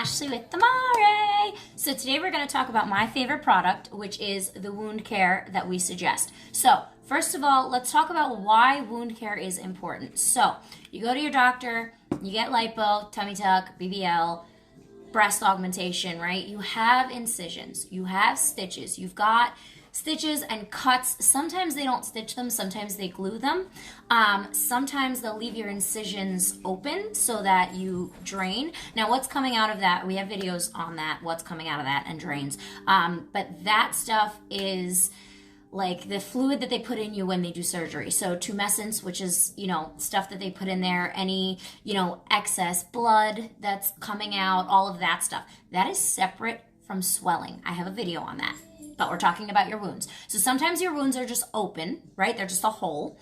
Ashley with Amare. So today we're going to talk about my favorite product, which is the wound care that we suggest. So first of all, let's talk about why wound care is important. So you go to your doctor, you get lipo, tummy tuck, BBL, breast augmentation, right? You have incisions, you have stitches, you've got stitches and cuts. Sometimes they don't stitch them, sometimes they glue them. Sometimes they'll leave your incisions open so that you drain. Now what's coming out of that, we have videos on that, what's coming out of that and drains. But that stuff is like the fluid that they put in you when they do surgery. So tumescence, which is, stuff that they put in there, any, excess blood that's coming out, all of that stuff. That is separate from swelling. I have a video on that. But we're talking about your wounds. So sometimes your wounds are just open, right? They're just a hole.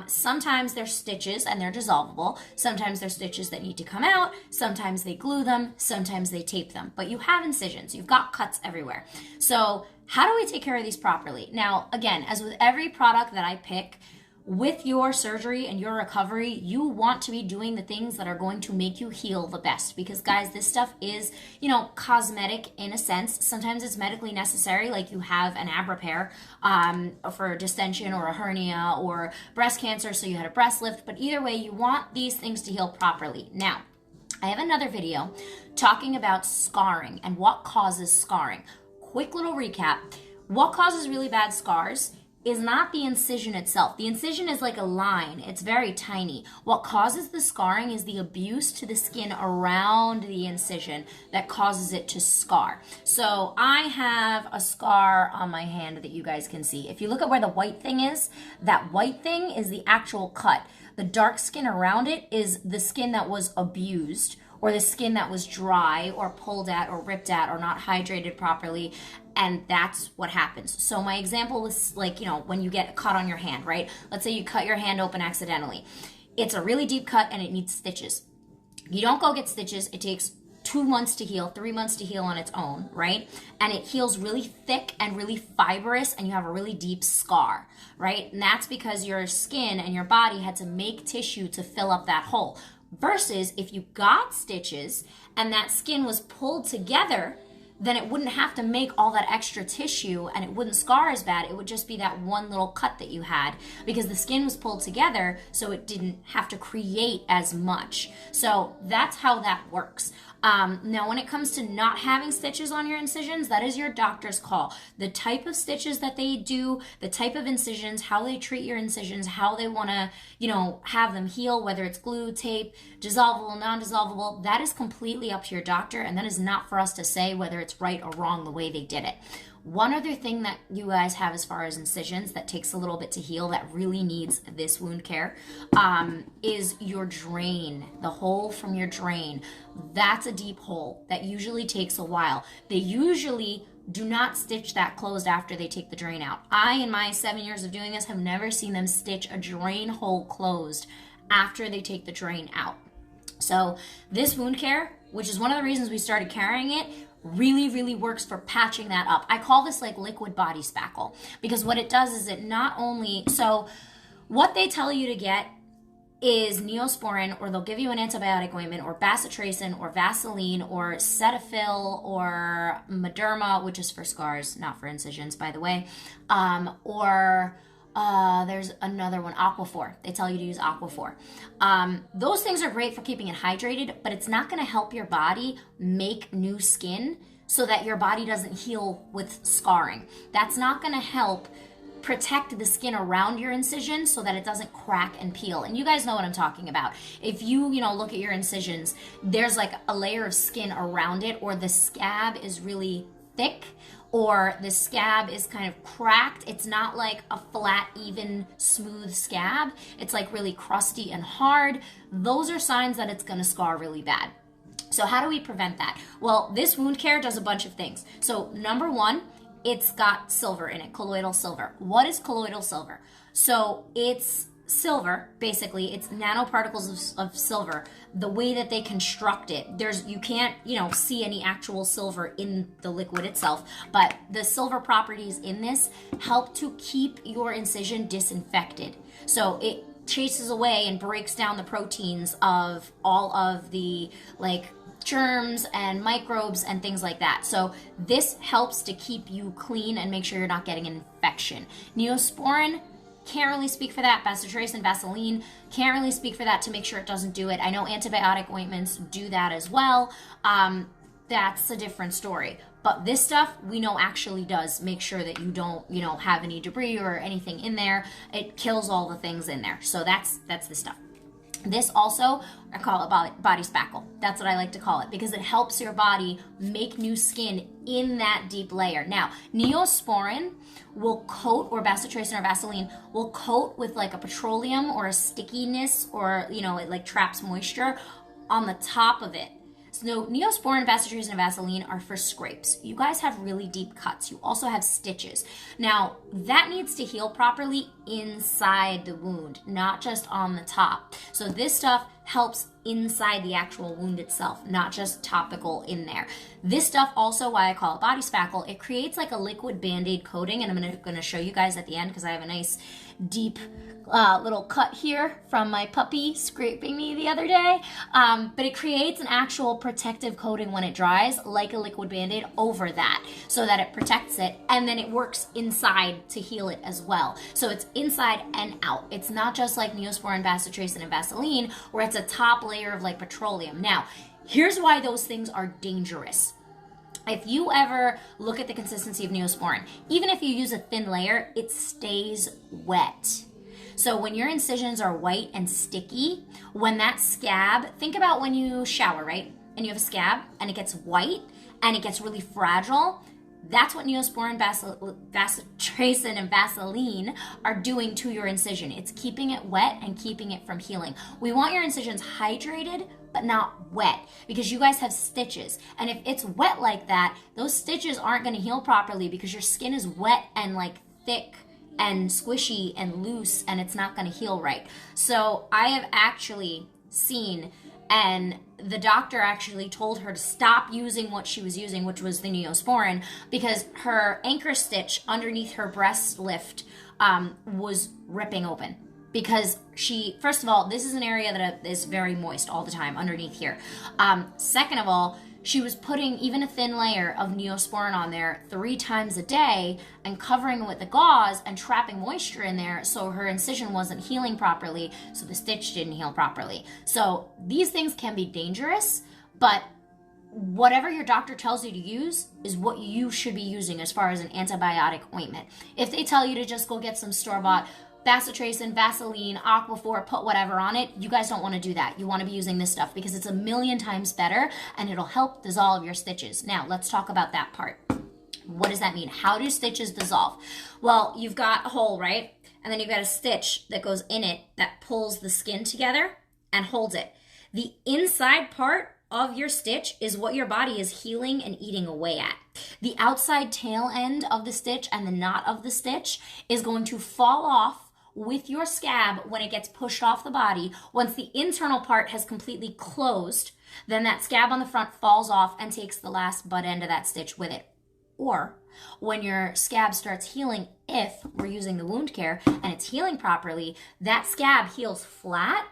Sometimes they're stitches and they're dissolvable. Sometimes they're stitches that need to come out. Sometimes they glue them. Sometimes they tape them. But you have incisions. You've got cuts everywhere. So how do we take care of these properly? Now, again, as with every product that I pick, with your surgery and your recovery, you want to be doing the things that are going to make you heal the best. Because guys, this stuff is, cosmetic in a sense. Sometimes it's medically necessary, like you have an ab repair for distension or a hernia or breast cancer, so you had a breast lift. But either way, you want these things to heal properly. Now, I have another video talking about scarring and what causes scarring. Quick little recap. What causes really bad scars is not the incision itself. The incision is like a line. It's very tiny. What causes the scarring is the abuse to the skin around the incision that causes it to scar. So I have a scar on my hand that you guys can see. If you look at where the white thing is, that white thing is the actual cut. The dark skin around it is the skin that was abused, or the skin that was dry or pulled at or ripped at or not hydrated properly, and that's what happens. So my example is like, when you get a cut on your hand, right? Let's say you cut your hand open accidentally. It's a really deep cut and it needs stitches. You don't go get stitches. It takes 2 months to heal, 3 months to heal on its own, right? And it heals really thick and really fibrous, and you have a really deep scar, right? And that's because your skin and your body had to make tissue to fill up that hole. Versus if you got stitches and that skin was pulled together, then it wouldn't have to make all that extra tissue and it wouldn't scar as bad. It would just be that one little cut that you had because the skin was pulled together, so it didn't have to create as much. So that's how that works. Now, when it comes to not having stitches on your incisions, that is your doctor's call. The type of stitches that they do, the type of incisions, how they treat your incisions, how they want to, have them heal, whether it's glue, tape, dissolvable, non-dissolvable, that is completely up to your doctor, and that is not for us to say whether it's right or wrong the way they did it. One other thing that you guys have as far as incisions that takes a little bit to heal that really needs this wound care is your drain, the hole from your drain. That's a deep hole that usually takes a while. They usually do not stitch that closed after they take the drain out. I, in my 7 years of doing this, have never seen them stitch a drain hole closed after they take the drain out. So this wound care, which is one of the reasons we started carrying it, really works for patching that up. I call this like liquid body spackle because what it does is it not only, so what they tell you to get is Neosporin, or they'll give you an antibiotic ointment, or Bacitracin, or Vaseline, or Cetaphil, or Mederma, which is for scars, not for incisions, by the way, or there's another one, Aquaphor. They tell you to use Aquaphor. Those things are great for keeping it hydrated, but it's not going to help your body make new skin so that your body doesn't heal with scarring. That's not going to help protect the skin around your incision so that it doesn't crack and peel. And you guys know what I'm talking about. If you, look at your incisions, there's like a layer of skin around it, or the scab is really thick, or the scab is kind of cracked. It's not like a flat, even, smooth scab. It's like really crusty and hard. Those are signs that it's gonna scar really bad. So how do we prevent that? Well, this wound care does a bunch of things. So number one, it's got silver in it, colloidal silver. What is colloidal silver? So it's silver, basically. It's nanoparticles of silver. The way that they construct it, you can't, see any actual silver in the liquid itself, but the silver properties in this help to keep your incision disinfected. So it chases away and breaks down the proteins of all of the germs and microbes and things like that. So this helps to keep you clean and make sure you're not getting an infection. Neosporin, can't really speak for that. Bacitracin, Vaseline, can't really speak for that to make sure it doesn't do it. I know antibiotic ointments do that as well. That's a different story. But this stuff we know actually does make sure that you don't, have any debris or anything in there. It kills all the things in there. So that's the stuff. This also, I call it body spackle. That's what I like to call it because it helps your body make new skin in that deep layer. Now, Neosporin will coat, or Bacitracin or Vaseline will coat with like a petroleum or a stickiness, or it like traps moisture on the top of it. So Neosporin, Bacitracin, and Vaseline are for scrapes. You guys have really deep cuts. You also have stitches. Now, that needs to heal properly inside the wound, not just on the top. So this stuff helps inside the actual wound itself, not just topical in there. This stuff also, why I call it body spackle, it creates like a liquid Band-Aid coating, and I'm gonna show you guys at the end because I have a nice deep little cut here from my puppy scraping me the other day. But it creates an actual protective coating when it dries, like a liquid Band-Aid over that, so that it protects it, and then it works inside to heal it as well. So it's inside and out. It's not just like Neosporin, Bacitracin, and Vaseline, where it's a top layer of like petroleum. Now, here's why those things are dangerous. If you ever look at the consistency of Neosporin, even if you use a thin layer, it stays wet. So when your incisions are white and sticky, when that scab, think about when you shower, right? And you have a scab and it gets white and it gets really fragile. That's what Neosporin, Bacitracin, and Vaseline are doing to your incision. It's keeping it wet and keeping it from healing. We want your incisions hydrated, but not wet, because you guys have stitches. And if it's wet like that, those stitches aren't going to heal properly because your skin is wet and like thick and squishy and loose, and it's not going to heal right. So I have actually seen, and the doctor actually told her to stop using what she was using, which was the Neosporin, because her anchor stitch underneath her breast lift was ripping open. Because first of all, this is an area that is very moist all the time underneath here. Second of all, she was putting even a thin layer of Neosporin on there 3 times a day and covering it with the gauze and trapping moisture in there, so her incision wasn't healing properly, so the stitch didn't heal properly. So these things can be dangerous, but whatever your doctor tells you to use is what you should be using as far as an antibiotic ointment. If they tell you to just go get some store-bought Bacitracin, Vaseline, Aquaphor, put whatever on it, you guys don't want to do that. You want to be using this stuff because it's a million times better and it'll help dissolve your stitches. Now, let's talk about that part. What does that mean? How do stitches dissolve? Well, you've got a hole, right? And then you've got a stitch that goes in it that pulls the skin together and holds it. The inside part of your stitch is what your body is healing and eating away at. The outside tail end of the stitch and the knot of the stitch is going to fall off with your scab when it gets pushed off the body. Once the internal part has completely closed, then that scab on the front falls off and takes the last butt end of that stitch with it. Or when your scab starts healing, if we're using the wound care and it's healing properly, that scab heals flat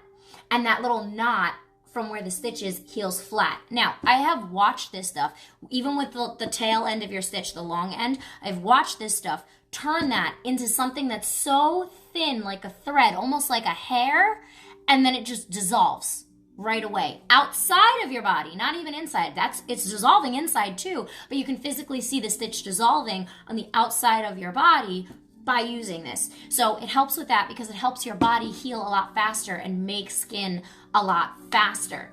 and that little knot from where the stitch is heals flat. Now, I have watched this stuff, even with the tail end of your stitch, the long end, I've watched this stuff turn that into something that's so thin, like a thread, almost like a hair, and then it just dissolves right away outside of your body, not even inside. It's dissolving inside too, but you can physically see the stitch dissolving on the outside of your body by using this. So it helps with that because it helps your body heal a lot faster and make skin a lot faster.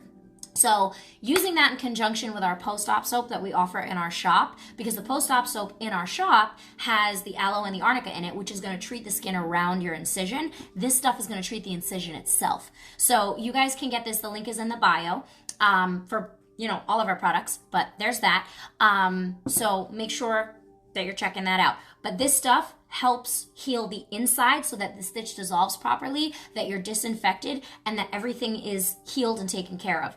So using that in conjunction with our post-op soap that we offer in our shop, because the post-op soap in our shop has the aloe and the arnica in it, which is going to treat the skin around your incision. This stuff is going to treat the incision itself. So you guys can get this. The link is in the bio for all of our products, but there's that. So make sure that you're checking that out. But this stuff helps heal the inside so that the stitch dissolves properly, that you're disinfected, and that everything is healed and taken care of.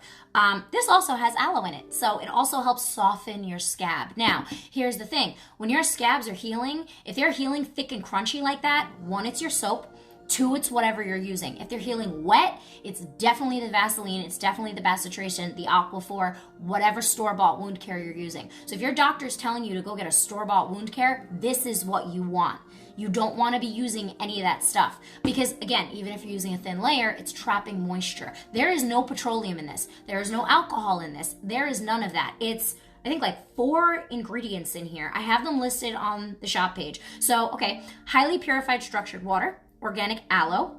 This also has aloe in it, so it also helps soften your scab. Now, here's the thing. When your scabs are healing, if they're healing thick and crunchy like that, one, it's your soap. Two, it's whatever you're using. If they're healing wet, it's definitely the Vaseline, it's definitely the Bacitracin, the Aquaphor, whatever store-bought wound care you're using. So if your doctor's telling you to go get a store-bought wound care, this is what you want. You don't want to be using any of that stuff because, again, even if you're using a thin layer, it's trapping moisture. There is no petroleum in this. There is no alcohol in this. There is none of that. It's, I think, like 4 ingredients in here. I have them listed on the shop page. So, okay, highly purified structured water, organic aloe,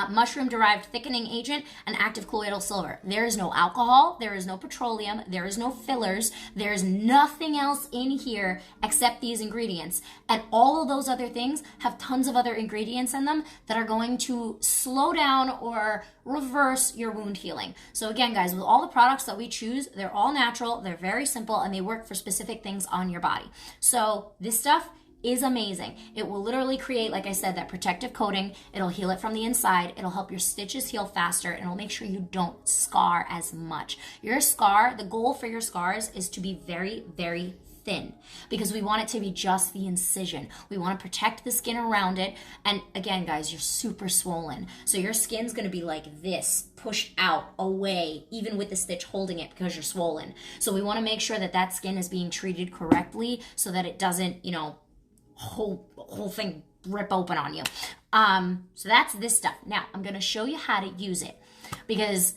mushroom-derived thickening agent, and active colloidal silver. There is no alcohol, there is no petroleum, there is no fillers, there is nothing else in here except these ingredients. And all of those other things have tons of other ingredients in them that are going to slow down or reverse your wound healing. So again, guys, with all the products that we choose, they're all natural, they're very simple, and they work for specific things on your body. So this stuff is amazing. It will literally create, like I said, that protective coating. It'll heal it from the inside. It'll help your stitches heal faster, and it'll make sure you don't scar as much. Your scar, the goal for your scars is to be very, very thin because we want it to be just the incision. We want to protect the skin around it. And again, guys, you're super swollen. So your skin's going to be like this, pushed out, away, even with the stitch holding it because you're swollen. So we want to make sure that that skin is being treated correctly so that it doesn't, you know, whole thing rip open on you. So that's this stuff. Now I'm going to show you how to use it because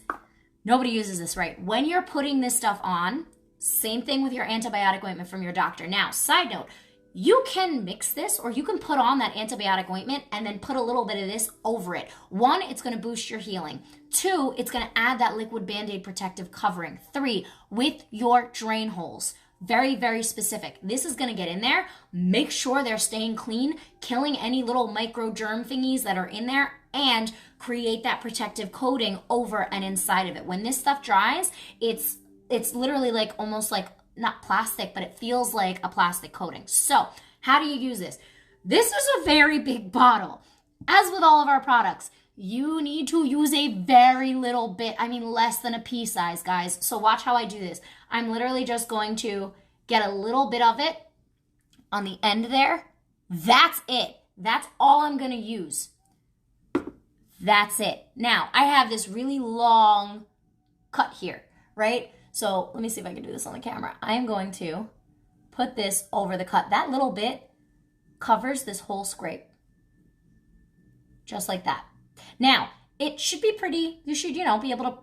nobody uses this right. When you're putting this stuff on, same thing with your antibiotic ointment from your doctor. Now, side note, you can mix this or you can put on that antibiotic ointment and then put a little bit of this over it. 1, it's going to boost your healing. 2, it's going to add that liquid Band-Aid protective covering. 3, with your drain holes. Very, very specific. This is going to get in there. Make sure they're staying clean, killing any little micro germ thingies that are in there, and create that protective coating over and inside of it. When this stuff dries, it's literally like almost like not plastic, but it feels like a plastic coating. So how do you use this? This is a very big bottle. As with all of our products, you need to use a very little bit. I mean, less than a pea size, guys. So watch how I do this. I'm literally just going to get a little bit of it on the end there. That's it. That's all I'm going to use. That's it. Now, I have this really long cut here, right? So let me see if I can do this on the camera. I am going to put this over the cut. That little bit covers this whole scrape. Just like that. Now, it should be pretty, you should, you know, be able to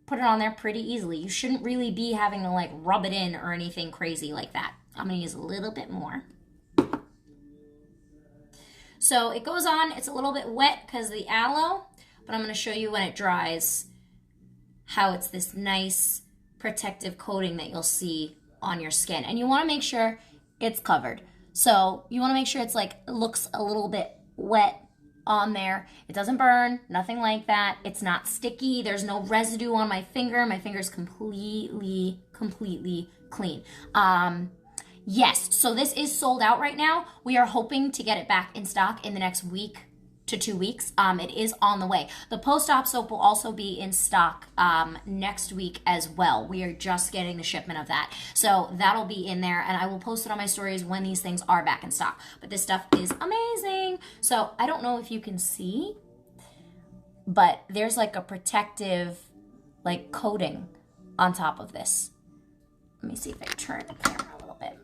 put it on there pretty easily. You shouldn't really be having to like rub it in or anything crazy like that. I'm going to use a little bit more. So it goes on, it's a little bit wet because of the aloe, but I'm going to show you when it dries how it's this nice protective coating that you'll see on your skin. And you want to make sure it's covered. So you want to make sure it's like, it looks a little bit wet on there. It doesn't burn, nothing like that. It's not sticky. There's no residue on my finger. My finger's completely clean. Yes, so this is sold out right now. We are hoping to get it back in stock in the next week to 2 weeks. It is on the way. The post-op soap will also be in stock next week as well. We are just getting the shipment of that. So that'll be in there, and I will post it on my stories when these things are back in stock. But this stuff is amazing. So I don't know if you can see, but there's like a protective like coating on top of this. Let me see if I turn the camera a little bit.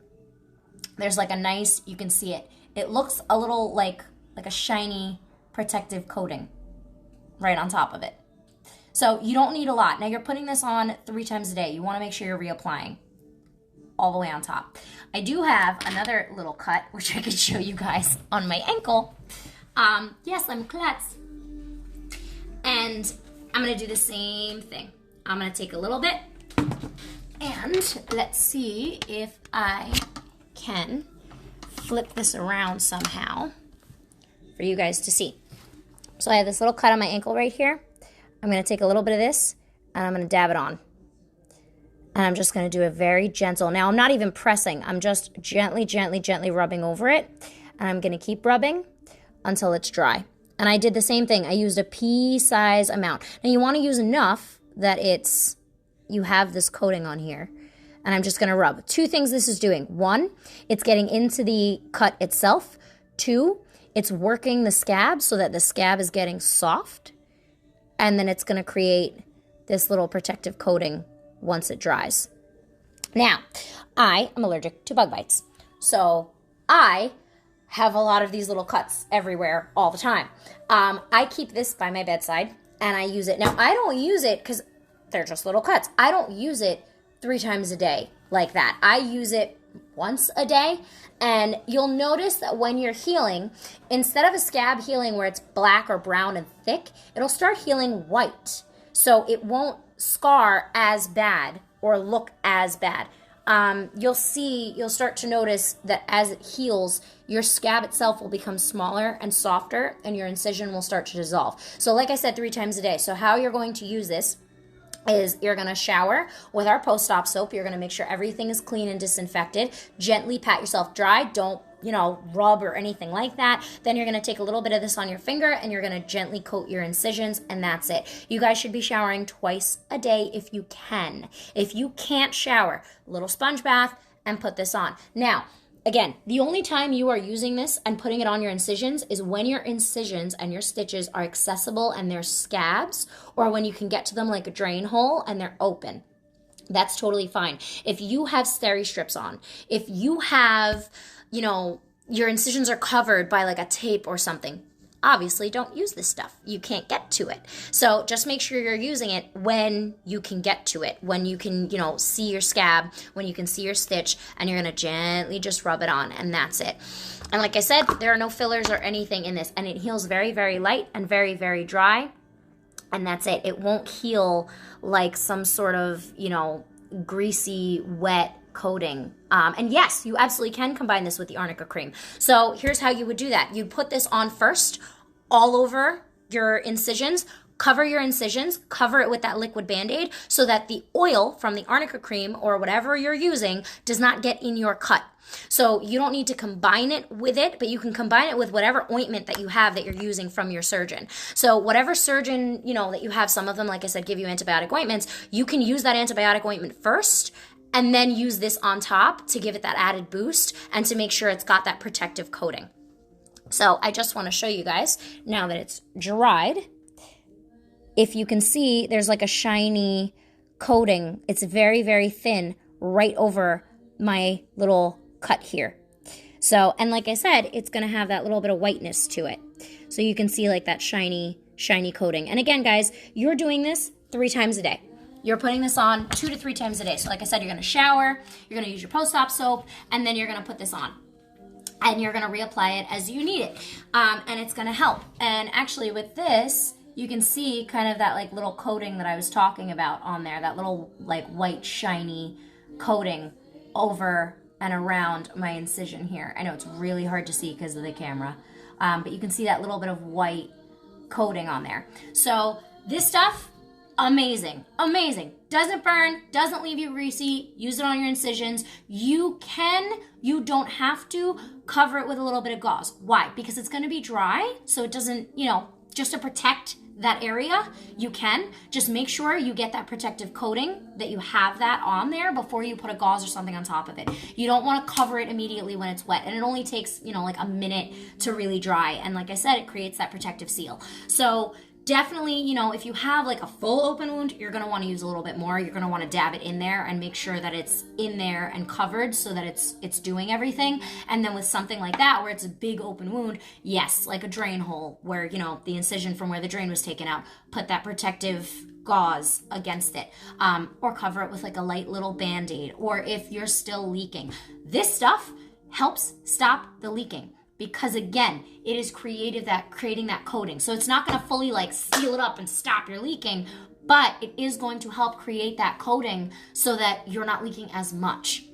There's like a nice, you can see it. It looks a little like a shiny protective coating right on top of it. So you don't need a lot. Now you're putting this on 3 times a day. You want to make sure you're reapplying all the way on top. I do have another little cut, which I could show you guys on my ankle. Yes, I'm klutz. And I'm going to do the same thing. I'm going to take a little bit and let's see if I can flip this around somehow for you guys to see. So I have this little cut on my ankle right here. I'm going to take a little bit of this and I'm going to dab it on. And I'm just going to do it very gentle. Now I'm not even pressing. I'm just gently rubbing over it. And I'm going to keep rubbing until it's dry. And I did the same thing. I used a pea size amount. Now you want to use enough that you have this coating on here. And I'm just going to rub. 2 things this is doing. 1, it's getting into the cut itself. 2, it's working the scab so that the scab is getting soft, and then it's going to create this little protective coating once it dries. Now, I am allergic to bug bites, so I have a lot of these little cuts everywhere all the time. I keep this by my bedside, and I use it. Now, I don't use it because they're just little cuts. I don't use it 3 times a day like that. I use it once a day, and you'll notice that when you're healing, instead of a scab healing where it's black or brown and thick, it'll start healing white. So it won't scar as bad or look as bad. You'll start to notice that as it heals, your scab itself will become smaller and softer, and your incision will start to dissolve. So like I said, 3 times a day. So how you're going to use this is you're going to shower with our post-op soap. You're going to make sure everything is clean and disinfected. Gently pat yourself dry. Don't, rub or anything like that. Then you're going to take a little bit of this on your finger, and you're going to gently coat your incisions, and that's it. You guys should be showering twice a day if you can. If you can't shower, a little sponge bath and put this on. Now, again, the only time you are using this and putting it on your incisions is when your incisions and your stitches are accessible and they're scabs, or when you can get to them like a drain hole and they're open. That's totally fine. If you have steri strips on, if you have, your incisions are covered by like a tape or something, obviously don't use this stuff. You can't get to it. So just make sure you're using it when you can get to it, when you can, see your scab, when you can see your stitch, and you're going to gently just rub it on, and that's it. And like I said, there are no fillers or anything in this, and it heals very, very light and very, very dry, and that's it. It won't heal like some sort of, greasy, wet coating. And yes, you absolutely can combine this with the Arnica cream. So here's how you would do that. You'd put this on first all over your incisions, cover your incisions, cover it with that liquid Band-Aid so that the oil from the Arnica cream or whatever you're using does not get in your cut. So you don't need to combine it with it, but you can combine it with whatever ointment that you have that you're using from your surgeon. So whatever surgeon, that you have, some of them, like I said, give you antibiotic ointments, you can use that antibiotic ointment first and then use this on top to give it that added boost and to make sure it's got that protective coating. So I just want to show you guys, now that it's dried, if you can see, there's like a shiny coating. It's very, very thin right over my little cut here. So, and like I said, it's going to have that little bit of whiteness to it. So you can see like that shiny coating. And again, guys, you're doing this 3 times a day. You're putting this on 2 to 3 times a day. So like I said, you're going to shower, you're going to use your post-op soap, and then you're going to put this on. And you're going to reapply it as you need it. And it's going to help. And actually with this, you can see kind of that like little coating that I was talking about on there, that little like white shiny coating over and around my incision here. I know it's really hard to see because of the camera, but you can see that little bit of white coating on there. So this stuff, amazing, amazing. Doesn't burn, doesn't leave you greasy. Use it on your incisions. You don't have to cover it with a little bit of gauze. Why? Because it's going to be dry, so it doesn't, just to protect that area, you can. Just make sure you get that protective coating, that you have that on there before you put a gauze or something on top of it. You don't want to cover it immediately when it's wet, and it only takes, like a minute to really dry. And like I said, it creates that protective seal. So definitely, if you have like a full open wound, you're going to want to use a little bit more. You're going to want to dab it in there and make sure that it's in there and covered so that it's doing everything. And then with something like that, where it's a big open wound, yes, like a drain hole where, the incision from where the drain was taken out, put that protective gauze against it, or cover it with like a light little Band-Aid, or if you're still leaking. This stuff helps stop the leaking. Because again, it is creating that coating. So it's not going to fully like seal it up and stop your leaking, but it is going to help create that coating so that you're not leaking as much.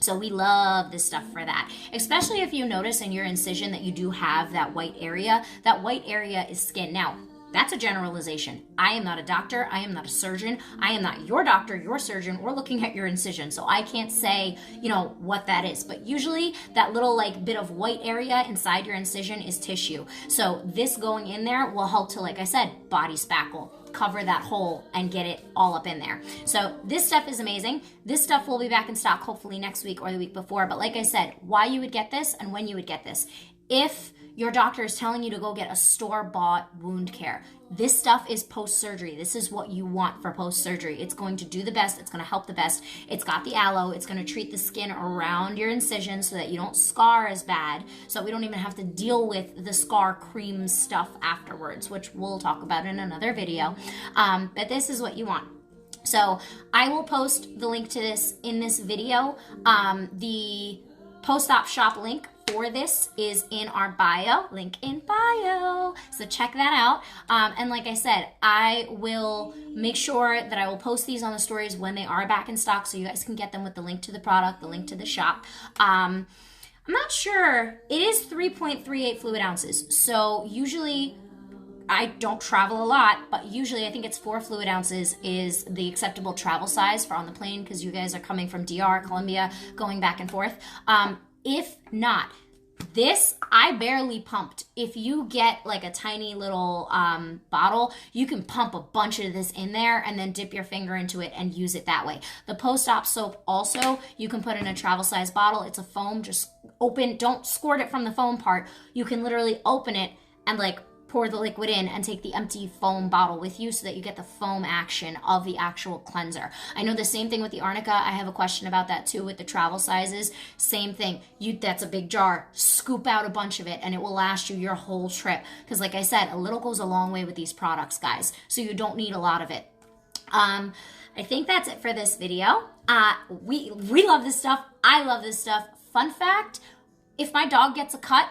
So we love this stuff for that. Especially if you notice in your incision that you do have that white area. That white area is skin. Now, that's a generalization. I am not a doctor. I am not a surgeon. I am not your doctor, your surgeon, or looking at your incision. So I can't say, what that is. But usually that little like bit of white area inside your incision is tissue. So this going in there will help to, like I said, body spackle, cover that hole and get it all up in there. So this stuff is amazing. This stuff will be back in stock hopefully next week or the week before. But like I said, why you would get this and when you would get this. if your doctor is telling you to go get a store-bought wound care, this stuff is post-surgery. This is what you want for post-surgery. It's going to do the best. It's going to help the best. It's got the aloe. It's going to treat the skin around your incision so that you don't scar as bad, so we don't even have to deal with the scar cream stuff afterwards, which we'll talk about in another video. But this is what you want. So I will post the link to this in this video. The post-op shop link for this is in our bio, link in bio. So check that out. And like I said, I will make sure that I will post these on the stories when they are back in stock so you guys can get them with the link to the product, the link to the shop. I'm not sure. It is 3.38 fluid ounces. So usually I don't travel a lot, but usually I think it's 4 fluid ounces is the acceptable travel size for on the plane because you guys are coming from DR, Colombia, going back and forth. If not, this I barely pumped. If you get like a tiny little bottle, you can pump a bunch of this in there and then dip your finger into it and use it that way. The post-op soap also, you can put in a travel size bottle. It's a foam, just open, don't squirt it from the foam part. You can literally open it and like pour the liquid in and take the empty foam bottle with you so that you get the foam action of the actual cleanser. I know the same thing with the Arnica. I have a question about that too with the travel sizes. Same thing. That's a big jar. Scoop out a bunch of it and it will last you your whole trip. Because like I said, a little goes a long way with these products, guys. So you don't need a lot of it. I think that's it for this video. We love this stuff. I love this stuff. Fun fact, if my dog gets a cut,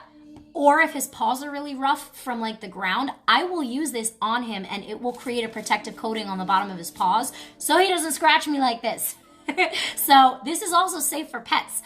or if his paws are really rough from like the ground, I will use this on him and it will create a protective coating on the bottom of his paws so he doesn't scratch me like this. So this is also safe for pets,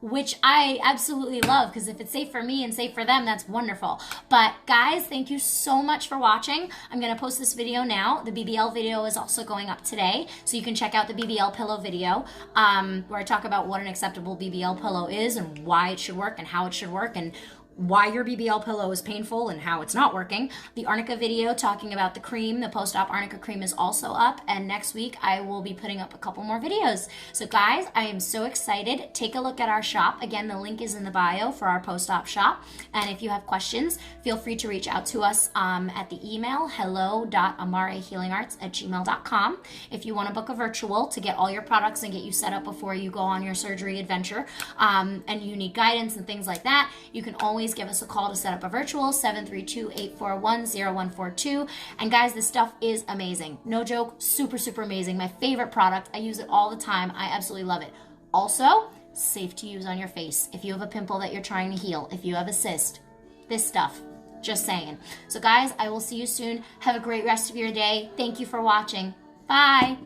which I absolutely love because if it's safe for me and safe for them, that's wonderful. But guys, thank you so much for watching. I'm going to post this video now. The BBL video is also going up today, so you can check out the BBL pillow video where I talk about what an acceptable BBL pillow is and why it should work and how it should work and why your BBL pillow is painful and how it's not working. The Arnica video talking about the cream, the post-op Arnica cream is also up, and next week I will be putting up a couple more videos. So guys, I am so excited. Take a look at our shop. Again, the link is in the bio for our post-op shop, and if you have questions, feel free to reach out to us at the email hello.amarehealingarts@gmail.com. If you want to book a virtual to get all your products and get you set up before you go on your surgery adventure, and you need guidance and things like that, you can always give us a call to set up a virtual, 732-841-0142. And guys, this stuff is amazing. No joke, super, super amazing. My favorite product. I use it all the time. I absolutely love it. Also, safe to use on your face. If you have a pimple that you're trying to heal, if you have a cyst, this stuff. Just saying. So guys, I will see you soon. Have a great rest of your day. Thank you for watching. Bye.